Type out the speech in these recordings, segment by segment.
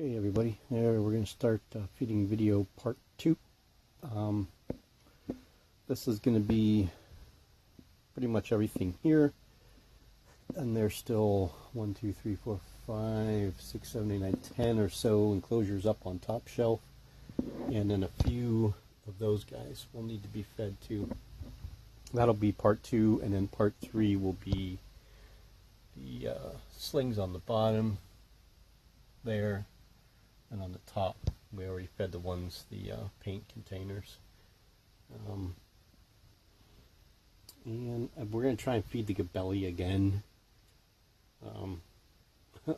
Okay, everybody, we're going to start feeding video part 2. This is going to be pretty much everything here, and there's still 1, 2, 3, 4, 5, 6, 7, 8, 9, 10 or so enclosures up on top shelf, and then a few of those guys will need to be fed too. That'll be part 2, and then part 3 will be the slings on the bottom there. And on the top, we already fed the ones, the paint containers. And we're going to try and feed the Gabelli again.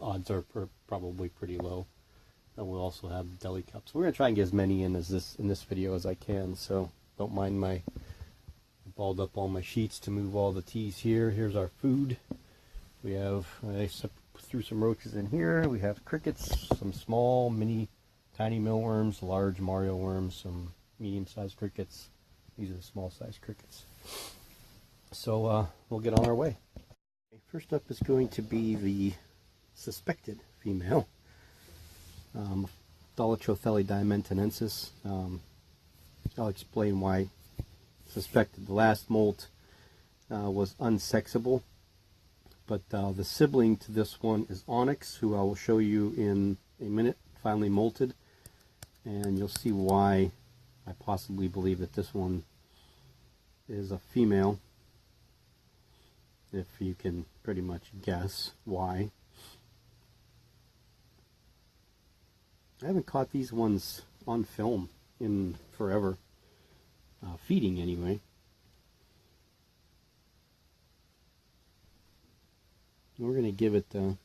Odds are probably pretty low. And we'll also have deli cups. We're going to try and get as many in this video as I can. So don't mind my balled up all my sheets to move all the teas here. Here's our food. We have threw some roaches in here. We have crickets, some small, mini, tiny mealworms, large Mario worms, some medium-sized crickets. These are the small-sized crickets. So we'll get on our way. First up is going to be the suspected female, Dolichothele diamantinensis. I'll explain why suspected. The last molt was unsexable. But the sibling to this one is Onyx, who I will show you in a minute, finally molted. And you'll see why I possibly believe that this one is a female, if you can pretty much guess why. I haven't caught these ones on film in forever, feeding anyway. We're going to give it, we'll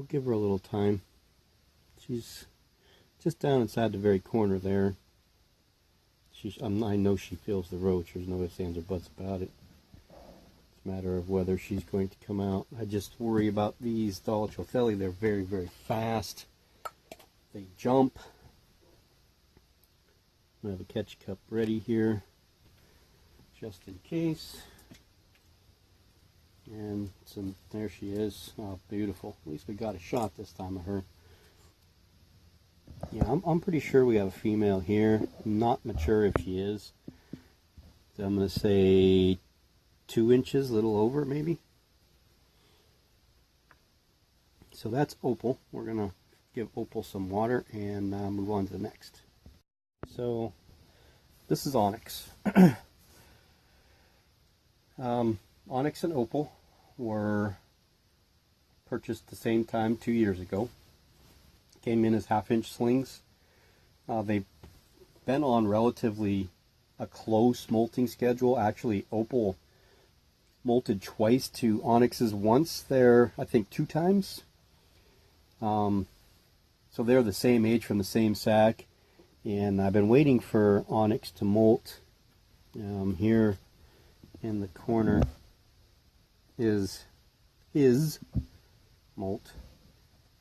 give her a little time. She's just down inside the very corner there. I know she feels the roach. There's no ifs, ands, or buts about it. It's a matter of whether she's going to come out. I just worry about these Dolichothele. They're very, very fast. They jump. I have a catch cup ready here, just in case. And there she is. Oh, beautiful. At least we got a shot this time of her. Yeah, I'm pretty sure we have a female here. Not mature if she is. So I'm going to say 2 inches, a little over maybe. So that's Opal. We're going to give Opal some water and move on to the next. So this is Onyx. Onyx and Opal were purchased at the same time 2 years ago. Came in as half-inch slings. They've been on relatively a close molting schedule. Actually, Opal molted twice to Onyx's once. They're, I think, 2 times. So they're the same age from the same sack. And I've been waiting for Onyx to molt. Here in the corner is his molt.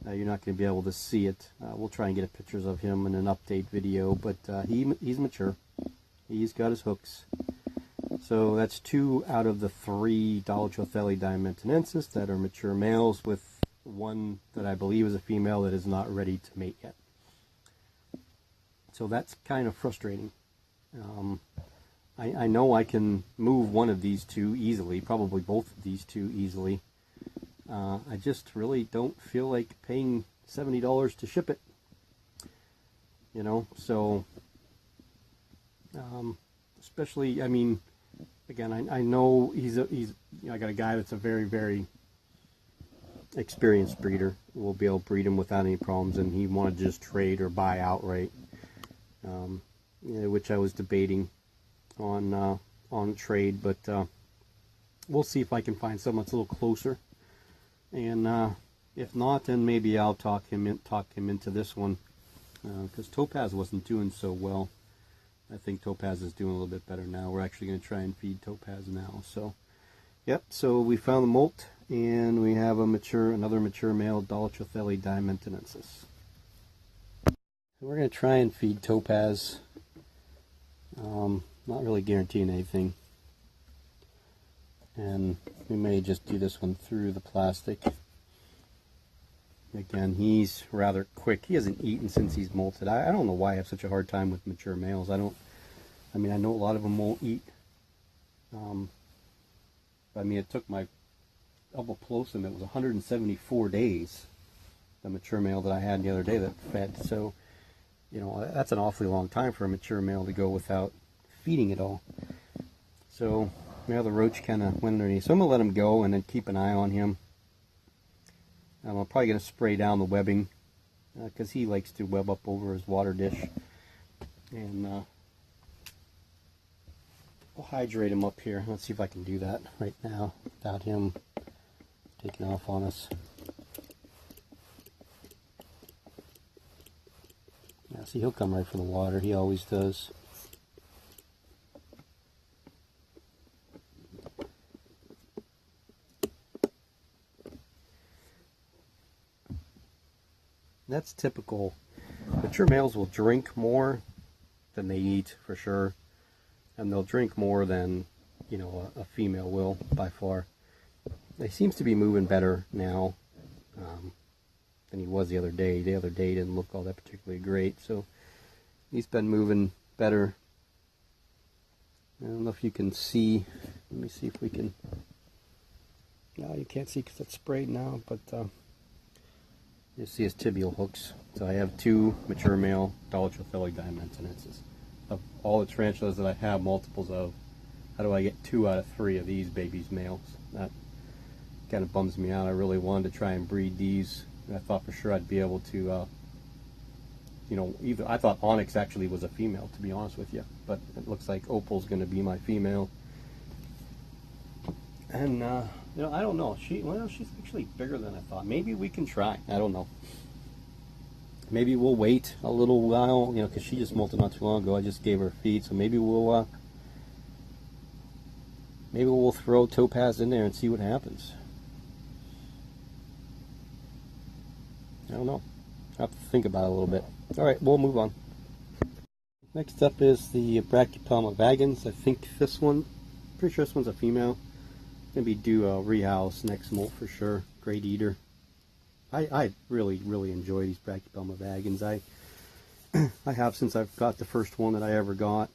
You're not going to be able to see it. We'll try and get pictures of him in an update video, but he's mature. He's got his hooks. So that's 2 out of the 3 Dolichothele diamantinensis that are mature males, with 1 that I believe is a female that is not ready to mate yet. So that's kind of frustrating. I know I can move one of these 2 easily, probably both of these 2 easily. I just really don't feel like paying $70 to ship it. You know, so especially, I mean, again, I know I got a guy that's a very, very experienced breeder. We'll be able to breed him without any problems, and he wanted to just trade or buy outright, which I was debating on trade, but we'll see if I can find someone that's a little closer, and if not, then maybe I'll talk him into this one, because Topaz wasn't doing so well. I think Topaz is doing a little bit better now. We're actually going to try and feed Topaz now. So yep, so we found the molt, and we have another mature male, Dolichothele diamantinensis. So we're going to try and feed Topaz. Not really guaranteeing anything. And we may just do this one through the plastic. Again, he's rather quick. He hasn't eaten since he's molted. I don't know why I have such a hard time with mature males. I mean, I know a lot of them won't eat. I mean, it took my Albiplosum, it was 174 days, the mature male that I had the other day that fed. So, you know, that's an awfully long time for a mature male to go without feeding at all. So, now the roach kind of went underneath. So I'm going to let him go and then keep an eye on him. I'm probably going to spray down the webbing because he likes to web up over his water dish. And we'll hydrate him up here. Let's see if I can do that right now without him taking off on us. Yeah, see, he'll come right for the water. He always does. That's typical. Mature males will drink more than they eat, for sure. And they'll drink more than, you know, a female will, by far. He seems to be moving better now than he was the other day. The other day didn't look all that particularly great, so he's been moving better. I don't know if you can see. Let me see if we can. No, you can't see because it's sprayed now, but you see his tibial hooks. So I have 2 mature male Dolichothele diamantinensis. Of all the tarantulas that I have multiples of, how do I get 2 out of 3 of these babies males? That kind of bums me out. I really wanted to try and breed these. I thought for sure I'd be able to, you know, I thought Onyx actually was a female, to be honest with you. But it looks like Opal's going to be my female. And, you know, I don't know. She's actually bigger than I thought. Maybe we can try. I don't know. Maybe we'll wait a little while, you know, because she just molted not too long ago. I just gave her feed, so maybe we'll throw Topaz in there and see what happens. I don't know. I have to think about it a little bit. All right, we'll move on. Next up is the Brachypelma vagans. I think this one, pretty sure this one's a female. Maybe do a rehouse next molt for sure. Great eater. I really enjoy these Brachypelma vagans. I have since I've got the first one that I ever got.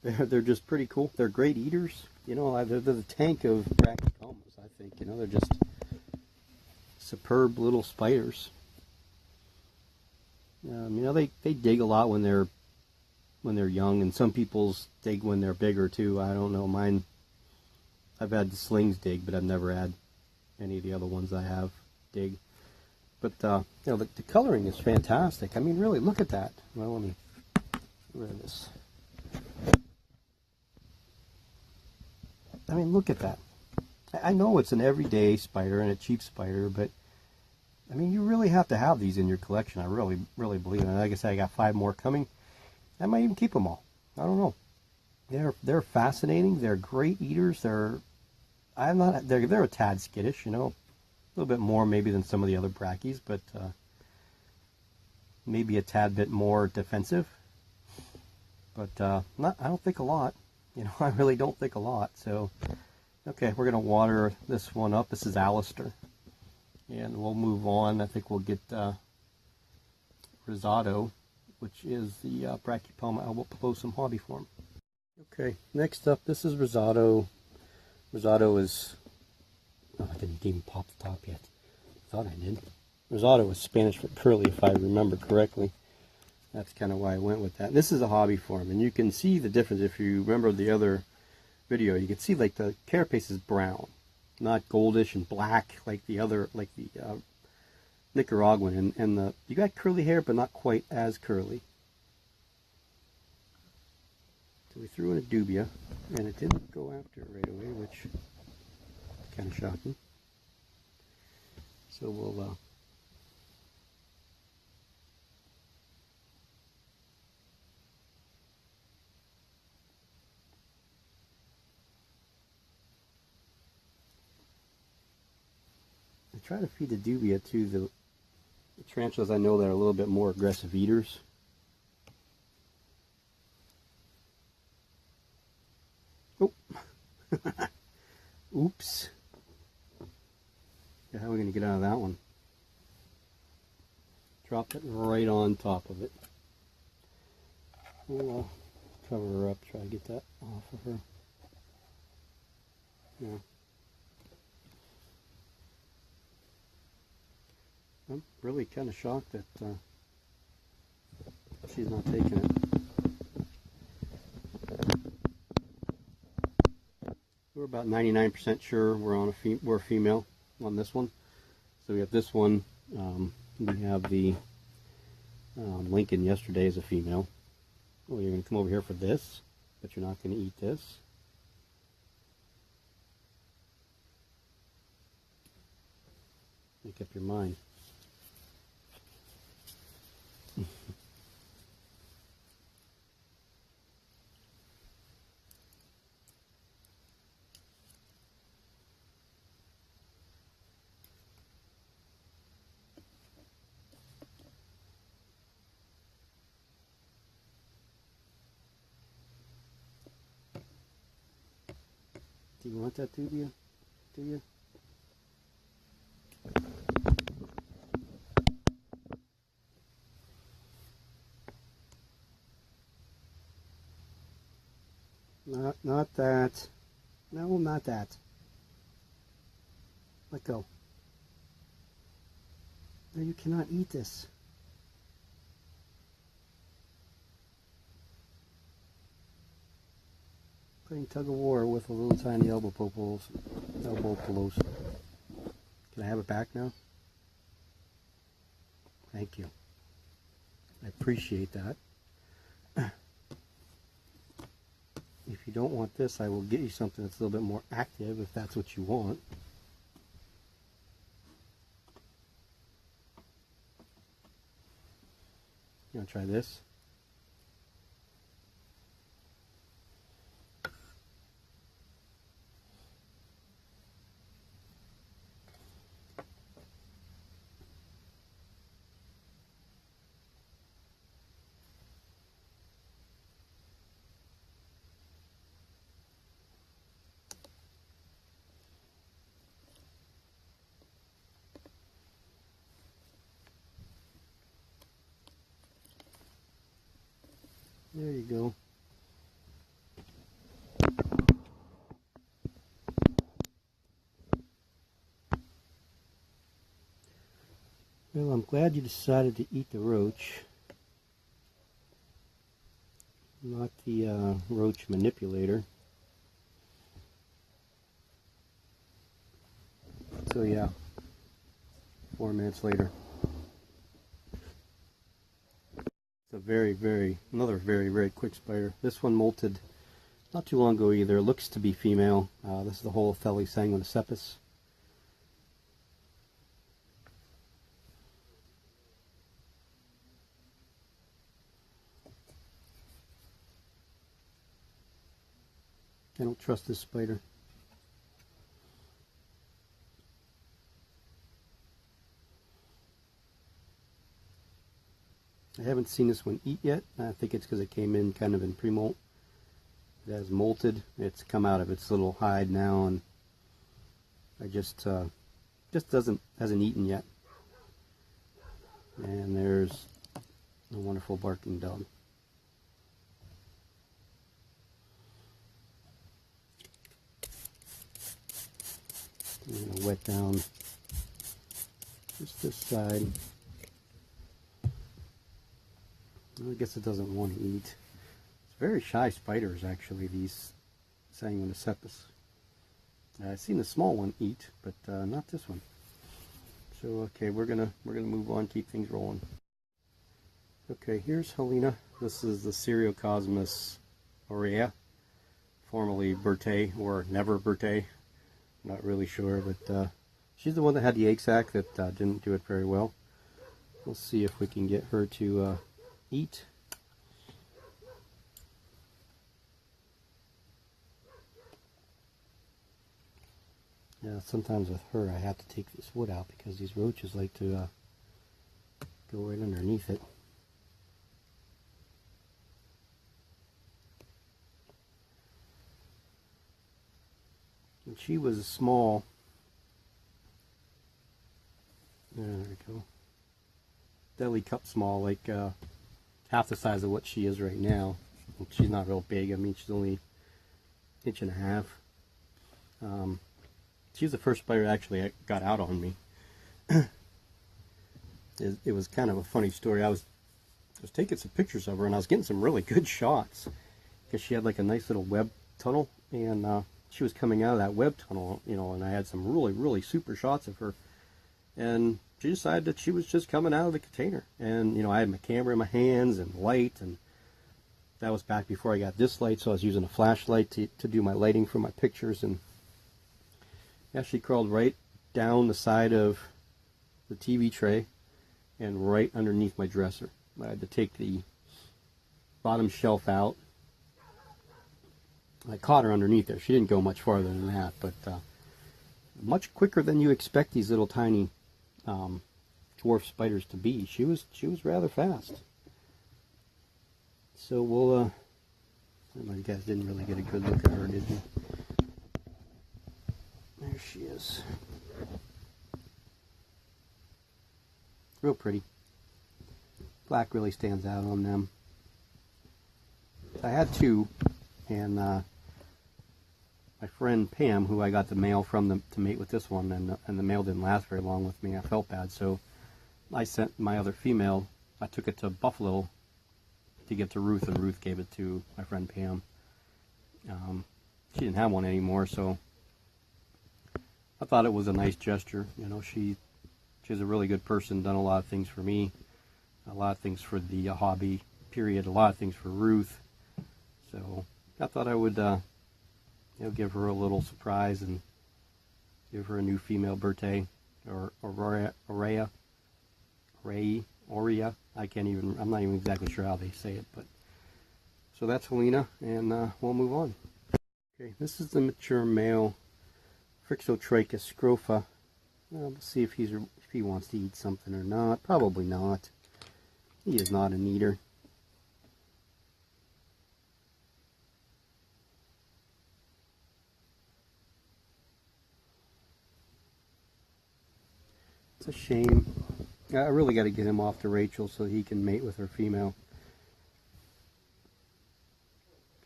They're just pretty cool. They're great eaters. You know, they're the tank of Brachypelmas, I think. You know, they're just superb little spiders. You know, they dig a lot when they're young, and some people's dig when they're bigger too. I don't know. Mine, I've had the slings dig, but I've never had any of the other ones I have dig. But you know, the coloring is fantastic. I mean, really, look at that. Well, let me get rid of this. I mean, look at that. I know it's an everyday spider and a cheap spider, but I mean, you really have to have these in your collection. I really believe it. And like I said, I got 5 more coming. I might even keep them all. I don't know. They're fascinating. They're great eaters. They're a tad skittish, you know, a little bit more maybe than some of the other brackies, but maybe a tad bit more defensive. But I don't think a lot. You know, I really don't think a lot. So, okay, we're gonna water this one up. This is Alistair, and we'll move on. I think we'll get Rosado, which is the Brachypelma albiplosum hobbyform. Okay, next up, this is Rosado. Rosado is, oh, I didn't even pop the top yet. Thought I did. Rosado is Spanish for curly, if I remember correctly. That's kind of why I went with that. This is a hobbyform, and you can see the difference if you remember the other video. You can see like the carapace is brown, not goldish and black like the other, like the Nicaraguan, and you got curly hair, but not quite as curly. So we threw in a dubia, and it didn't go after it right away, which is kind of shocking. So we'll I try to feed the dubia to the tarantulas I know that are a little bit more aggressive eaters. Oh. Oops. trying to get out of that one. Drop it right on top of it. We'll cover her up, try to get that off of her. Yeah. I'm really kind of shocked that she's not taking it. We're about 99% sure we're on we're a female on this one. So we have this one. We have the Lincoln yesterday as a female. Oh, you're going to come over here for this, but you're not going to eat this. Make up your mind. Do you want that, do you? Do you? Not that. No, not that. Let go. No, you cannot eat this. Playing tug of war with a little tiny elbow pillows. Can I have it back now? Thank you. I appreciate that. If you don't want this, I will get you something that's a little bit more active if that's what you want. You want to try this? There you go. Well, I'm glad you decided to eat the roach, not the roach manipulator. So yeah, 4 minutes later. It's a another very quick spider. This one molted not too long ago either. It looks to be female. This is the Holothele sanguinecepus. I don't trust this spider. I haven't seen this one eat yet. I think it's because it came in kind of in pre-molt. It has molted. It's come out of its little hide now, and I just hasn't eaten yet. And there's a wonderful barking dog. I'm going to wet down just this side. I guess it doesn't want to eat. It's very shy spiders, actually, these sanguinecepus. I've seen the small one eat, but not this one. So okay, we're gonna move on, keep things rolling. Okay, here's Helena. This is the Cereocosmus aurea, formerly Berthae or never Berthae. Not really sure, but she's the one that had the egg sac that didn't do it very well. We'll see if we can get her to eat. Yeah, sometimes with her I have to take this wood out because these roaches like to go right underneath it. When she was small, There we go. Deli cup small, like half the size of what she is right now. She's not real big. I mean, she's only 1.5 inches. She was the first spider that actually got out on me. It was kind of a funny story. I was taking some pictures of her, and I was getting some really good shots because she had like a nice little web tunnel, and she was coming out of that web tunnel, you know, and I had some really super shots of her, and she decided that she was just coming out of the container. And you know, I had my camera in my hands and light, and that was back before I got this light, so I was using a flashlight to do my lighting for my pictures. And yeah, she crawled right down the side of the TV tray and right underneath my dresser. I had to take the bottom shelf out. I caught her underneath there. She didn't go much farther than that, but much quicker than you expect these little tiny dwarf spiders to be. She was rather fast. So we'll. You guys didn't really get a good look at her, did you? There she is. Real pretty. Black really stands out on them. I had two, and my friend Pam, who I got the mail from to mate with this one, and the mail didn't last very long with me. I felt bad, so I sent my other female. I took it to Buffalo to give to Ruth, and Ruth gave it to my friend Pam. She didn't have one anymore, so I thought it was a nice gesture. You know, she's a really good person, done a lot of things for me, a lot of things for the hobby, period, a lot of things for Ruth. So I thought I would give her a little surprise and give her a new female birthday, or Aurea. I can't even, I'm not even exactly sure how they say it, but so that's Helena, and we'll move on. Okay, this is the mature male Phrixotrachus scrofa. Let's see if he wants to eat something or not. Probably not. He is not an eater. It's a shame. I really got to get him off to Rachel so he can mate with her female.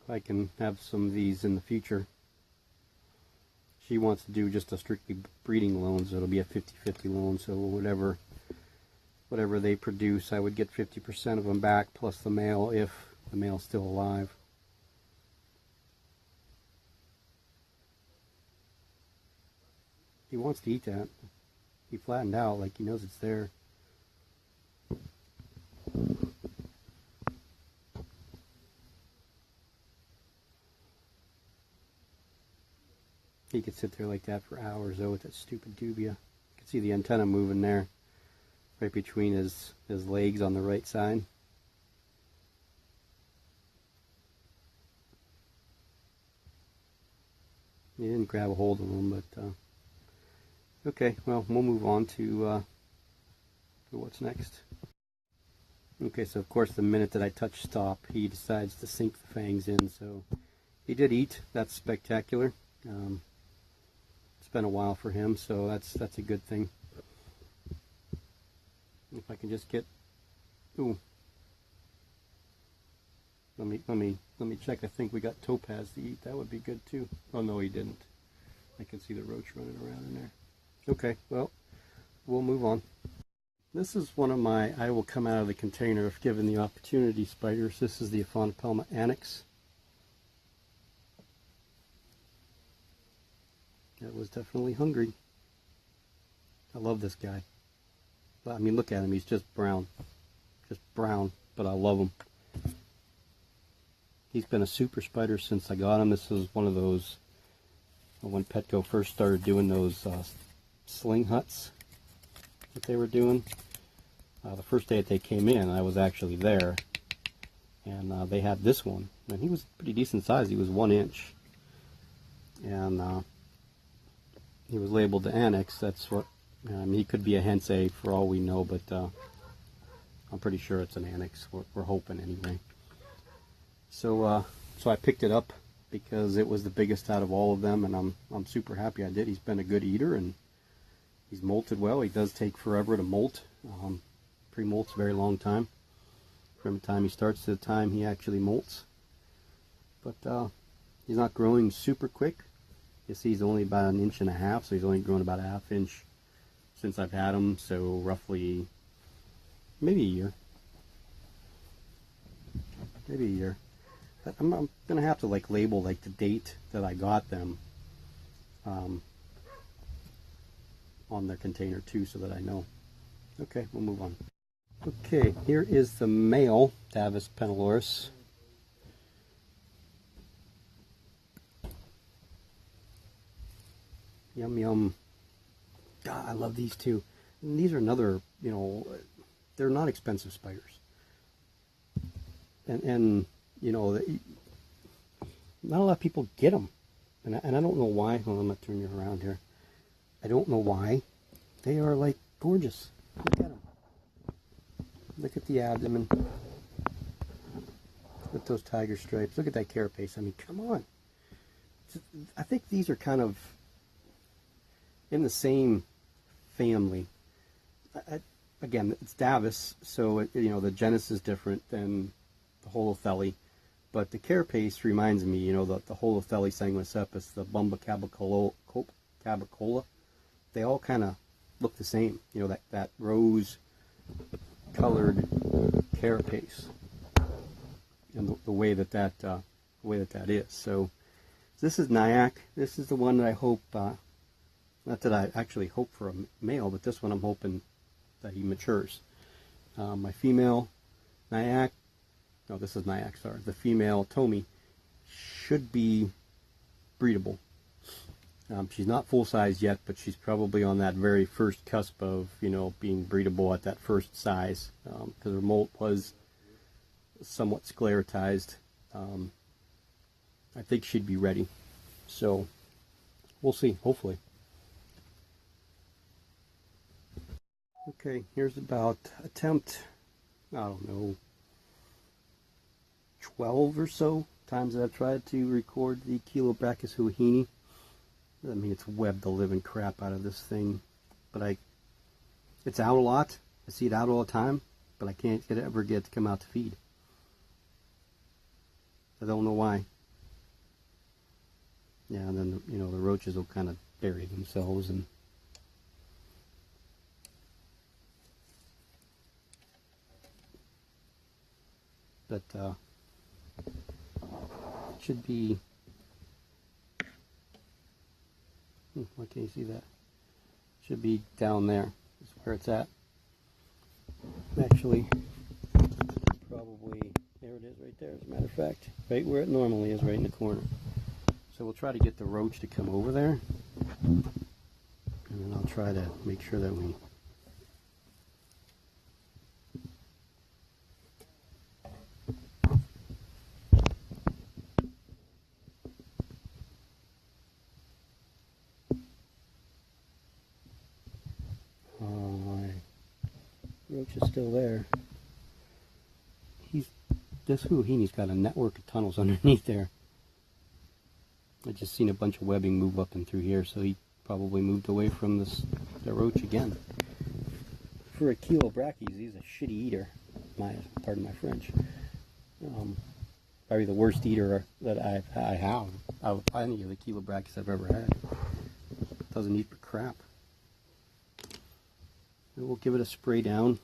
If I can have some of these in the future. She wants to do just a strictly breeding loan, so it'll be a 50-50 loan, so whatever they produce, I would get 50% of them back, plus the male, if the male's still alive. He wants to eat that. He flattened out like he knows it's there. He could sit there like that for hours, though, with that stupid dubia. You can see the antenna moving there, right between his legs on the right side. He didn't grab a hold of him, but okay. Well, we'll move on to what's next. Okay, so of course, the minute that I touch stop, he decides to sink the fangs in. So he did eat. That's spectacular. It's been a while for him, so that's a good thing. If I can just get, ooh, let me check. I think we got Topaz to eat. That would be good too. Oh no, he didn't. I can see the roach running around in there. Okay, well, we'll move on. This is one of my I will come out of the container if given the opportunity spiders. This is the Aphonopelma annex. That was definitely hungry. I love this guy. I mean, look at him. He's just brown. Just brown, but I love him. He's been a super spider since I got him. This was one of those, when Petco first started doing those sling huts that they were doing. The first day that they came in, I was actually there. And they had this one. And he was pretty decent size. He was 1 inch. And he was labeled the annex. That's what, I mean, he could be a Hensei for all we know, but I'm pretty sure it's an annex. We're hoping anyway. So I picked it up because it was the biggest out of all of them, and I'm super happy I did. He's been a good eater, and He's molted well. He does take forever to molt. Pre-molt's a very long time. From the time he starts to the time he actually molts. But he's not growing super quick. You see he's only about 1.5 inches, so he's only grown about a 1/2 inch since I've had him, so roughly maybe a year. Maybe a year. I'm gonna have to like label like the date that I got them on the container too, so that I know. Okay, we'll move on. Okay, here is the male Davis peniloris. Yum yum. God, I love these two. And these are another, you know, they're not expensive spiders. And you know, not a lot of people get them. And I don't know why. Hold on, I'm going to turn you around here. I don't know why. They are like gorgeous. Look at them. Look at the abdomen. Look at those tiger stripes. Look at that carapace. I mean, come on. I think these are kind of in the same family. Again, it's Davis, so you know the genus is different than the Holothele, but the carapace reminds me, you know, the Holothele sanguicepus, the Bumba cabicola, they all kind of look the same. You know, that rose-colored carapace, and the way that is. So this is Nyack. This is the one that I hope. Not that I actually hope for a male, but this one I'm hoping that he matures. My female Nyack, no, this is Nyack, sorry. The female Tomi should be breedable. She's not full size yet, but she's probably on that very first cusp of, you know, being breedable at that first size, because her molt was somewhat sclerotized. I think she'd be ready. So we'll see, hopefully. Okay, here's about attempt, I don't know, 12 or so times that I've tried to record the Chilobrachys huahini. I mean, it's webbed the living crap out of this thing, but it's out a lot. I see it out all the time, but I can't ever get it to come out to feed. I don't know why. Yeah, and then, you know, the roaches will kind of bury themselves and but it should be, why can't you see that? Should be down there is where it's at. Actually, probably, there it is right there, as a matter of fact. Right where it normally is, right in the corner. So we'll try to get the roach to come over there. And then I'll try to make sure that we roach is still there. This huahini's got a network of tunnels underneath there. I just seen a bunch of webbing move up and through here, so he probably moved away from the roach again. For a Chilobrachys, he's a shitty eater. Pardon my French. Probably the worst eater that I have out of any of the Chilobrachys I've ever had. Doesn't eat for crap. And we'll give it a spray down.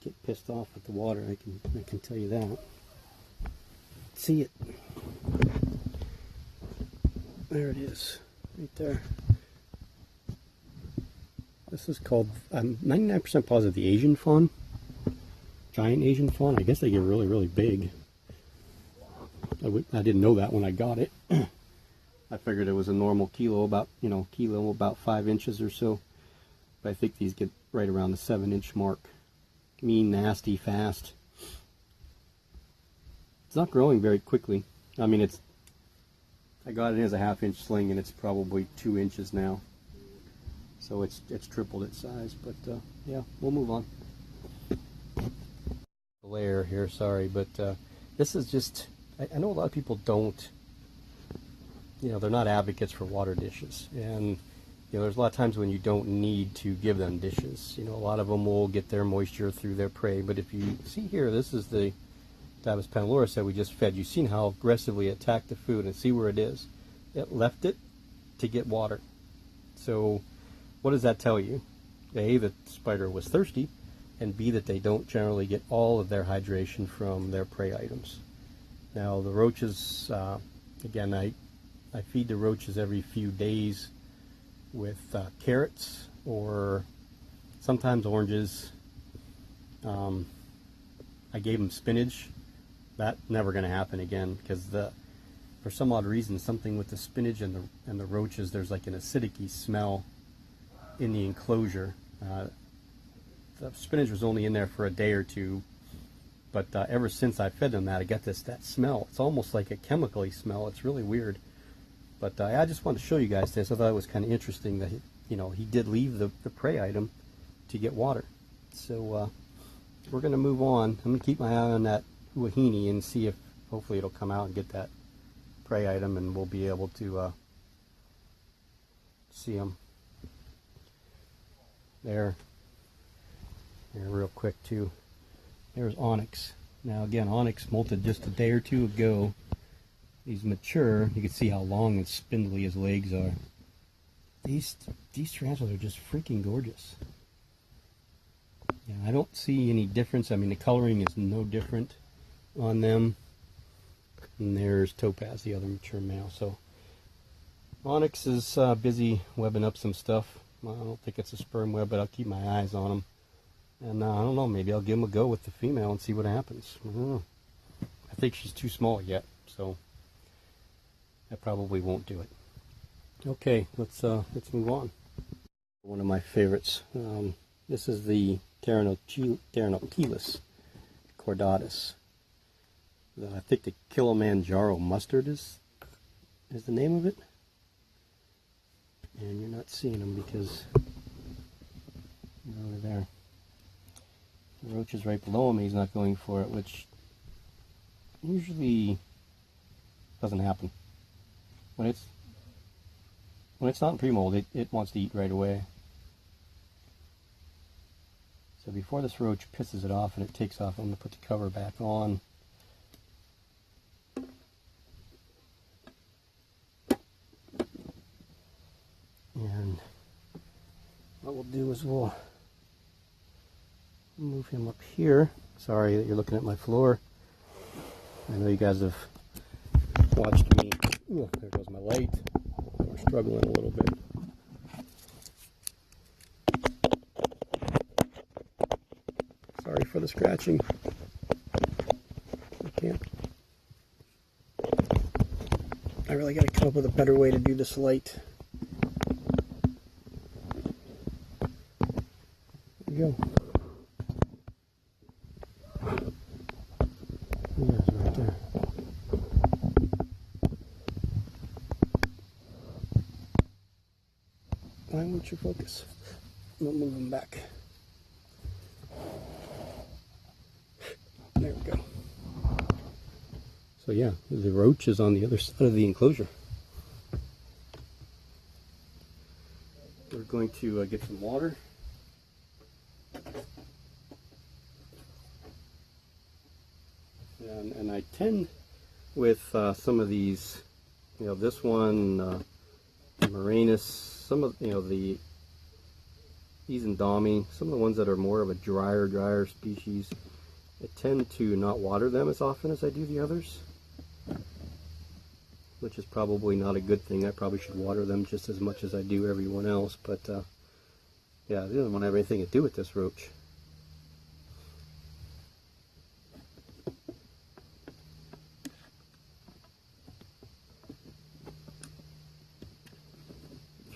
Get pissed off with the water, I can tell you that. See it. There it is, right there. This is called, I'm 99% positive, the Asian fawn. Giant Asian fawn. I guess they get really, really big. I didn't know that when I got it. I figured it was a normal kilo, about 5 inches or so. But I think these get right around the 7-inch mark. Mean, nasty, fast. It's not growing very quickly. I mean, I got it as a 1/2 inch sling, and it's probably 2 inches now. So it's tripled its size, but yeah, we'll move on. Layer here, sorry, but this is just, I know a lot of people don't, they're not advocates for water dishes, and there's a lot of times when you don't need to give them dishes. A lot of them will get their moisture through their prey, but if you see here, this is the Divus pannulurus that we just fed. You've seen how aggressively it attacked the food, and see where it is. It left it to get water. So what does that tell you? A, that the spider was thirsty, and B, that they don't generally get all of their hydration from their prey items. Now the roaches, again, I feed the roaches every few days with carrots or sometimes oranges. I gave them spinach. That's never going to happen again, because for some odd reason, something with the spinach and the roaches, there's like an acidic-y smell in the enclosure. The spinach was only in there for a day or two, but ever since I fed them that, I get that smell. It's almost like a chemical-y smell. It's really weird. But I just wanted to show you guys this. I thought it was kind of interesting that he did leave the prey item to get water. So we're going to move on. I'm going to keep my eye on that Huahine and see if hopefully it'll come out and get that prey item, and we'll be able to see them. There real quick too. There's onyx. Now again, onyx molted just a day or two ago. He's mature. You can see how long and spindly his legs are. These tarantulas are just freaking gorgeous. Yeah, I don't see any difference. I mean, the coloring is no different on them. And there's Topaz, the other mature male. So onyx is busy webbing up some stuff. I don't think it's a sperm web, but I'll keep my eyes on him. And I don't know, maybe I'll give him a go with the female and see what happens. I don't know. I think she's too small yet, so I probably won't do it. Okay, let's move on. One of my favorites. This is the Pteronochelys cordatus. I think the Kilimanjaro mustard is the name of it. And you're not seeing them because they're over there. The roach is right below him. He's not going for it, which usually doesn't happen. When it's not in pre-mold, it wants to eat right away. So before this roach pisses it off and it takes off, I'm going to put the cover back on. And what we'll do is we'll move him up here. Sorry that you're looking at my floor. I know you guys have watched me. Ooh, there goes my light. We're struggling a little bit. Sorry for the scratching. I really got to come up with a better way to do this light. There we go. Yeah, it's right there. Why won't you focus? We'll move them back. There we go. So yeah, the roach is on the other side of the enclosure. We're going to get some water. And I tend with some of these, this one, Muranus, some of, the Ezendami, some of the ones that are more of a drier species, I tend to not water them as often as I do the others, which is probably not a good thing. I probably should water them just as much as I do everyone else, but yeah, the other one have anything to do with this roach.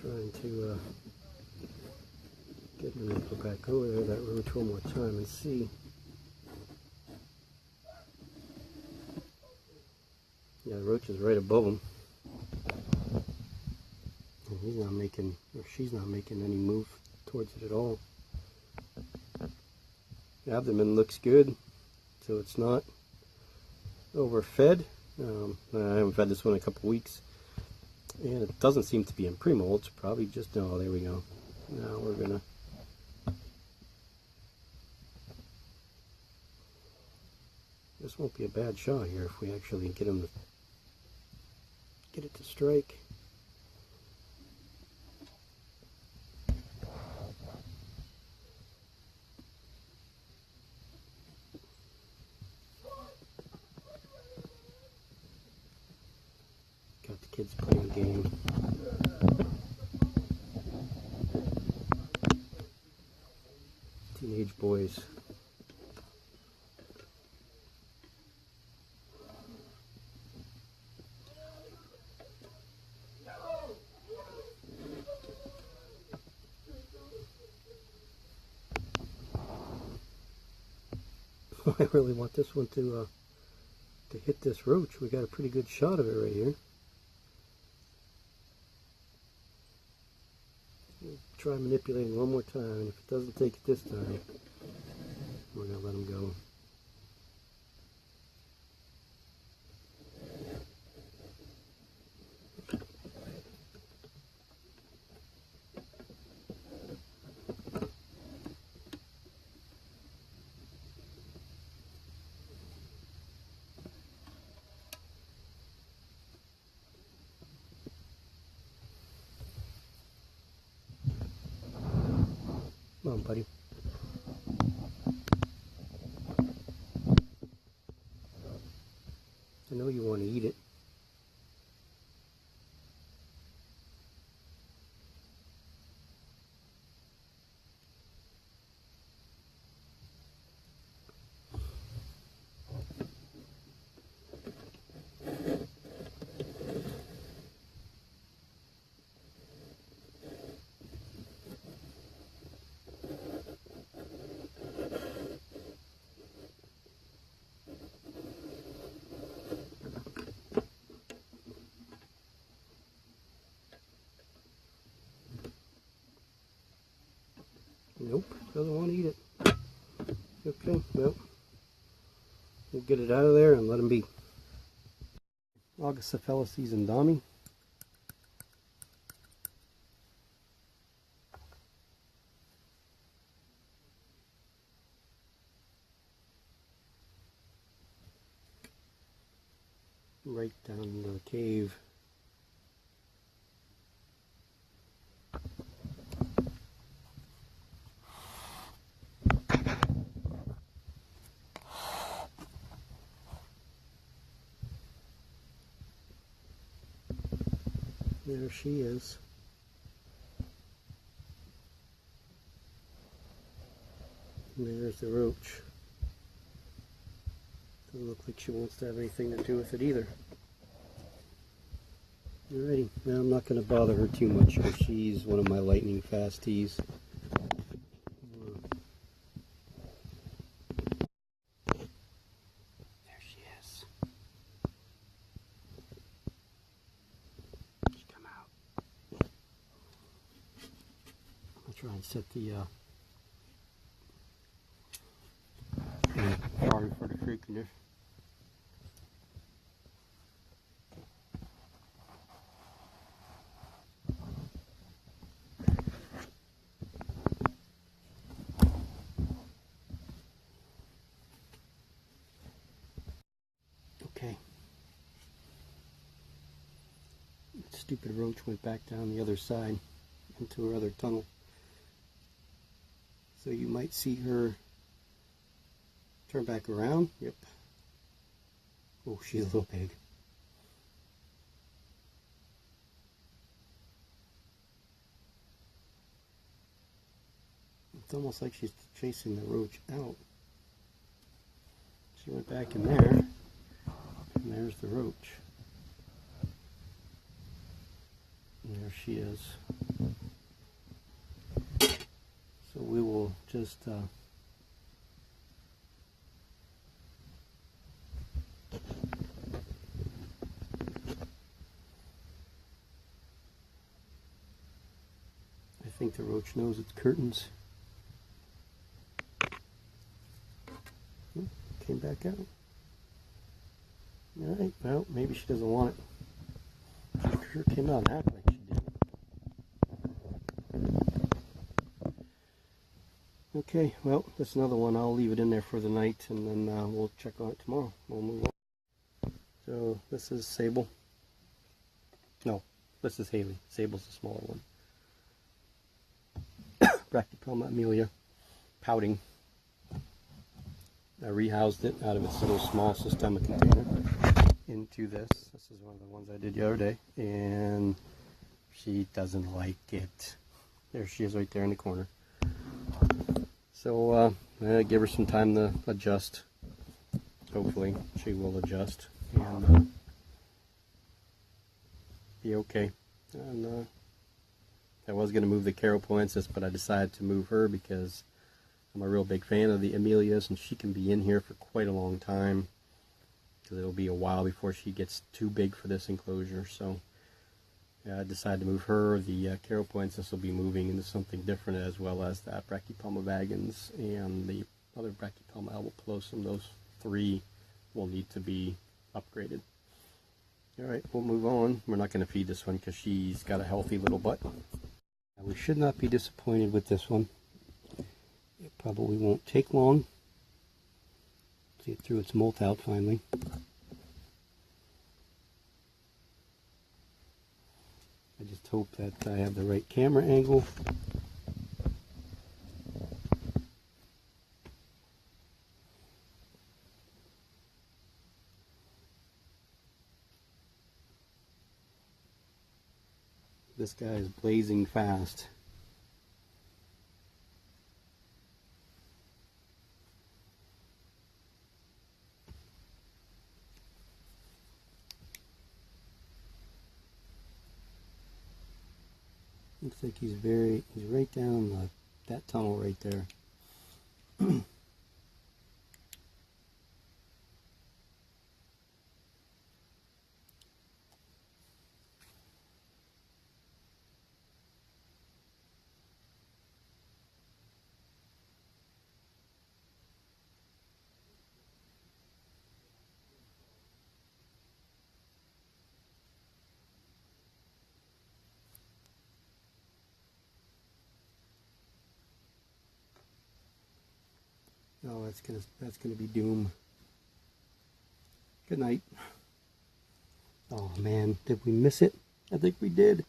Trying to get him to go back over there, that roach, one more time and see. Yeah, the right above him. And he's not making, or she's not making any move towards it at all. The abdomen looks good, so it's not overfed. I haven't fed this one in a couple weeks, and it doesn't seem to be in pre-molt. It's probably just, oh, there we go. Now we're gonna this won't be a bad shot here if we actually get him to get it to strike. Got the kids playing a game. Teenage boys. I really want this one to hit this roach. We got a pretty good shot of it right here. We'll try manipulating one more time, and if it doesn't take it this time, we're going to let him go. Come on, buddy. I know you want to eat it. Nope, doesn't want to eat it. Okay, well, we'll get it out of there and let him be. Augustofelis zindami. Right down into the cave. There she is. And there's the roach. Doesn't look like she wants to have anything to do with it either. Alrighty, now I'm not going to bother her too much because she's one of my lightning fasties. There she is. She come out. I'll try and set the sorry for the creakiness. Okay. That stupid roach went back down the other side into her other tunnel. So you might see her turn back around. Yep. Oh, she's a little big. It's almost like she's chasing the roach out. She went back in there, and there's the roach. And there she is. So we will just think the roach knows it's curtains. Came back out. Alright, well, maybe she doesn't want it. She sure came out and acted like she did. Okay, well, that's another one. I'll leave it in there for the night, and then we'll check on it tomorrow. We'll move on. So, this is Sable. No, this is Haley. Sable's the smaller one. Brachypelma amelia, pouting. I rehoused it out of its little small Systema container into this. This is one of the ones I did the other day, and she doesn't like it. There she is right there in the corner. So I give her some time to adjust. Hopefully she will adjust and be okay. And I was going to move the Caropoensis, but I decided to move her because I'm a real big fan of the Amelias, and she can be in here for quite a long time, because it'll be a while before she gets too big for this enclosure. So I decided to move her. The Caropoensis will be moving into something different, as well as that Brachypelma vagans and the other Brachypelma albopilosum. Those three will need to be upgraded. Alright, we'll move on. We're not going to feed this one because she's got a healthy little butt. Now, we should not be disappointed with this one. It probably won't take long. See it threw its molt out finally. I just hope that I have the right camera angle. This guy is blazing fast. Looks like he's right down that tunnel right there. Oh, that's gonna be doom. Good night. Oh man, did we miss it? I think we did.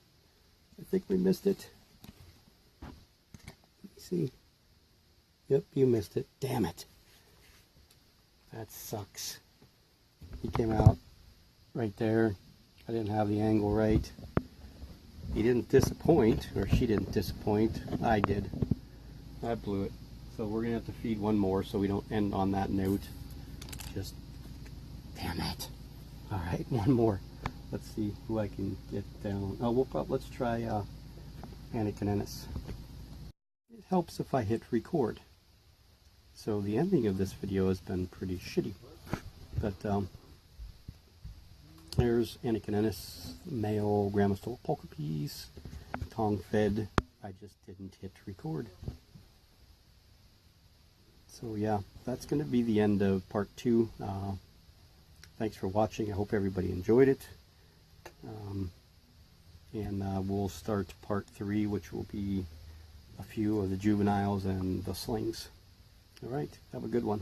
I think we missed it. Let me see. Yep, you missed it. Damn it. That sucks. He came out right there. I didn't have the angle right. He didn't disappoint, or she didn't disappoint. I did. I blew it. So we're going to have to feed one more so we don't end on that note. Just, damn it. Alright, one more. Let's see who I can get down. Oh, let's try Anaconensis. It helps if I hit record. So the ending of this video has been pretty shitty. But there's Anaconensis, male Grammostola pulchripes, tongue fed. I just didn't hit record. So yeah, that's going to be the end of part 2. Thanks for watching. I hope everybody enjoyed it. And we'll start part 3, which will be a few of the juveniles and the slings. Alright, have a good one.